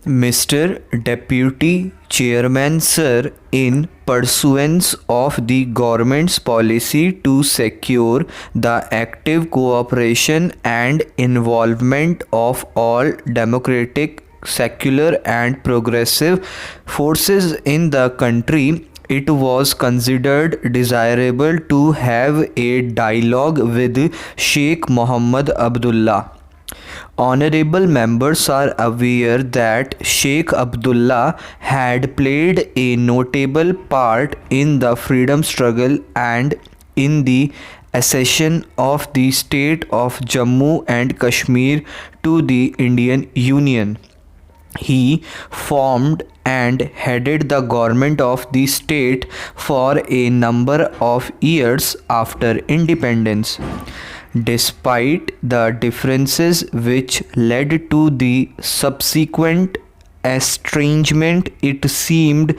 Mr. Deputy Chairman Sir, in pursuance of the government's policy to secure the active cooperation and involvement of all democratic, secular and progressive forces in the country, it was considered desirable to have a dialogue with Sheikh Mohammed Abdullah. Honorable members are aware that Sheikh Abdullah had played a notable part in the freedom struggle and in the accession of the state of Jammu and Kashmir to the Indian Union. He formed and headed the government of the state for a number of years after independence. Despite the differences which led to the subsequent estrangement, it seemed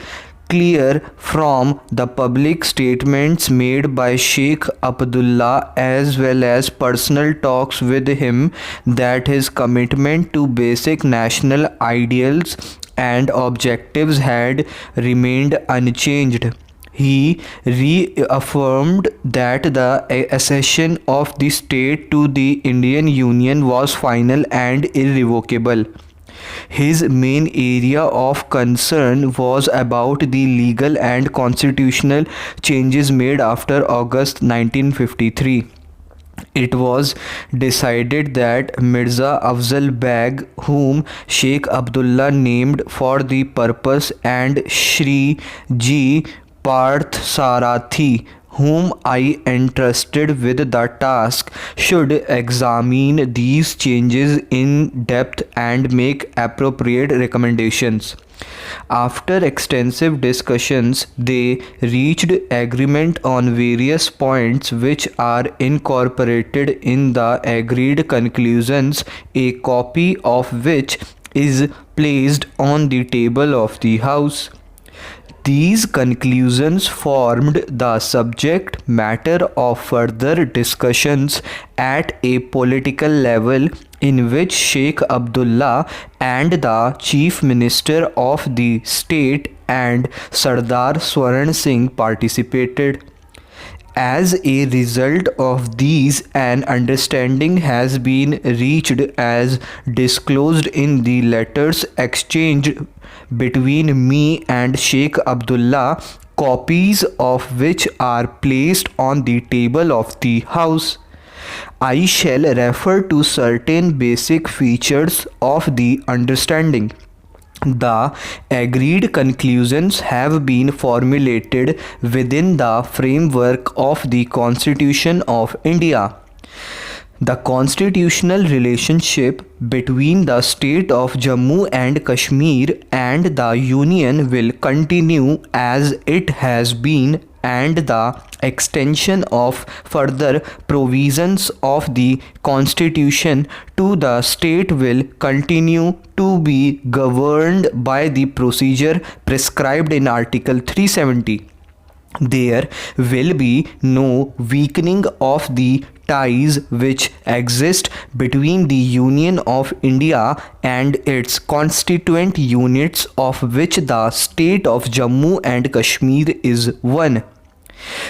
clear from the public statements made by Sheikh Abdullah as well as personal talks with him that his commitment to basic national ideals and objectives had remained unchanged. He reaffirmed that the accession of the state to the Indian Union was final and irrevocable. His main area of concern was about the legal and constitutional changes made after August 1953. It was decided that Mirza Afzal Beg, whom Sheikh Abdullah named for the purpose, and Shri G. Parth Sarathi, whom I entrusted with the task, should examine these changes in depth and make appropriate recommendations. After extensive discussions, they reached agreement on various points which are incorporated in the agreed conclusions, a copy of which is placed on the table of the House. These conclusions formed the subject matter of further discussions at a political level, in which Sheikh Abdullah and the Chief Minister of the state and Sardar Swaran Singh participated. As a result of these, an understanding has been reached as disclosed in the letters exchanged between me and Sheikh Abdullah, copies of which are placed on the table of the House. I shall refer to certain basic features of the understanding. The agreed conclusions have been formulated within the framework of the Constitution of India. The constitutional relationship between the state of Jammu and Kashmir and the Union will continue as it has been, and the extension of further provisions of the Constitution to the state will continue to be governed by the procedure prescribed in Article 370. There will be no weakening of the ties which exist between the Union of India and its constituent units, of which the state of Jammu and Kashmir is one.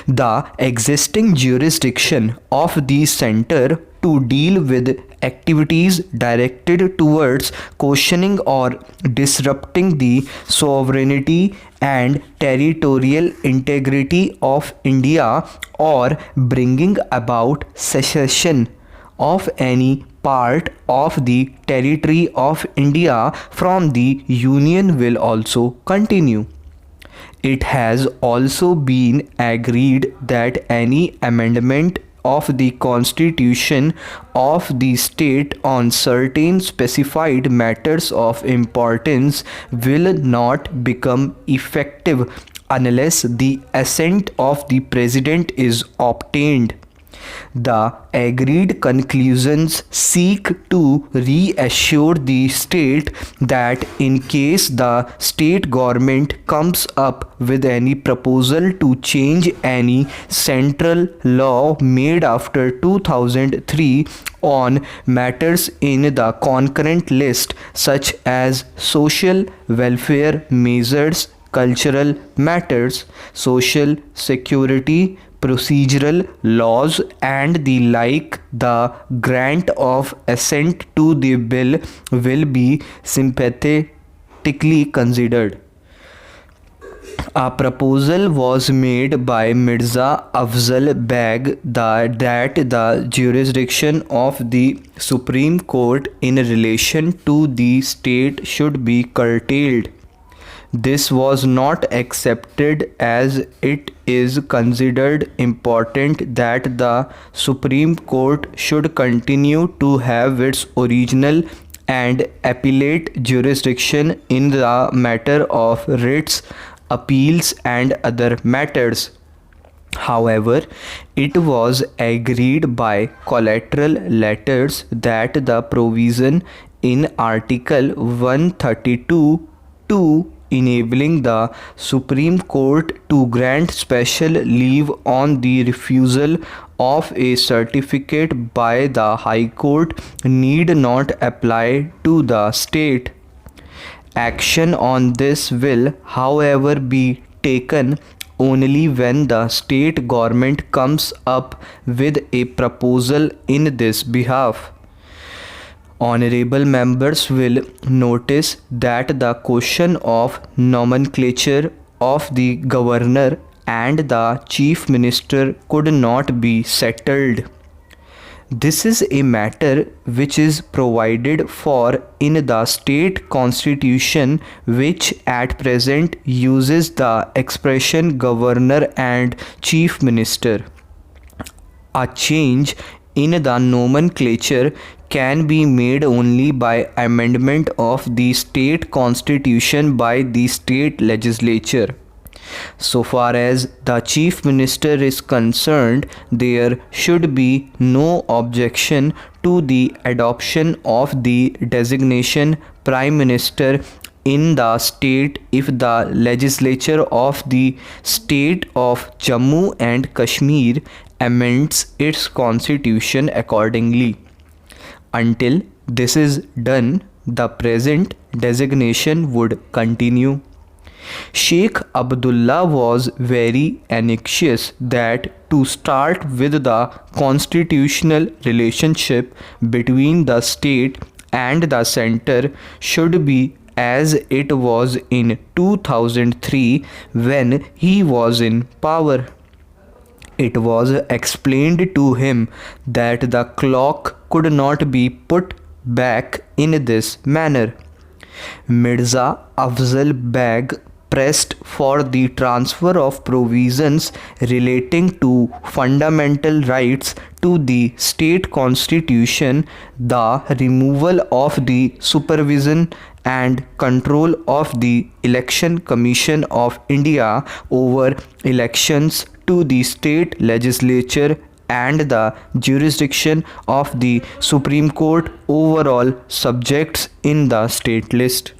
The existing jurisdiction of the centre to deal with activities directed towards questioning or disrupting the sovereignty and territorial integrity of India, or bringing about secession of any part of the territory of India from the Union will also continue. It has also been agreed that any amendment of the Constitution of the state on certain specified matters of importance will not become effective unless the assent of the President is obtained. The agreed conclusions seek to reassure the state that in case the state government comes up with any proposal to change any central law made after 2003 on matters in the concurrent list such as social welfare measures, cultural matters, social security, procedural laws, and the like, the grant of assent to the bill will be sympathetically considered. A proposal was made by Mirza Afzal Beg that the jurisdiction of the Supreme Court in relation to the state should be curtailed. This was not accepted as it is considered important that the Supreme Court should continue to have its original and appellate jurisdiction in the matter of writs, appeals, and other matters. However, it was agreed by collateral letters that the provision in Article 132 enabling the Supreme Court to grant special leave on the refusal of a certificate by the High Court need not apply to the state. Action on this will, however, be taken only when the state government comes up with a proposal in this behalf. Honorable members will notice that the question of nomenclature of the governor and the chief minister could not be settled. This is a matter which is provided for in the state constitution, which at present uses the expression governor and chief minister. A change in the nomenclature can be made only by amendment of the state constitution by the state legislature. So far as the chief minister is concerned, there should be no objection to the adoption of the designation prime minister in the state if the legislature of the state of Jammu and Kashmir amends its constitution accordingly. Until this is done, the present designation would continue. Sheikh Abdullah was very anxious that to start with the constitutional relationship between the state and the center should be as it was in 2003 when he was in power. It was explained to him that the clock could not be put back in this manner. Mirza Afzal Beg pressed for the transfer of provisions relating to fundamental rights to the state constitution, the removal of the supervision and control of the Election Commission of India over elections to the state legislature, and the jurisdiction of the Supreme Court over all subjects in the state list.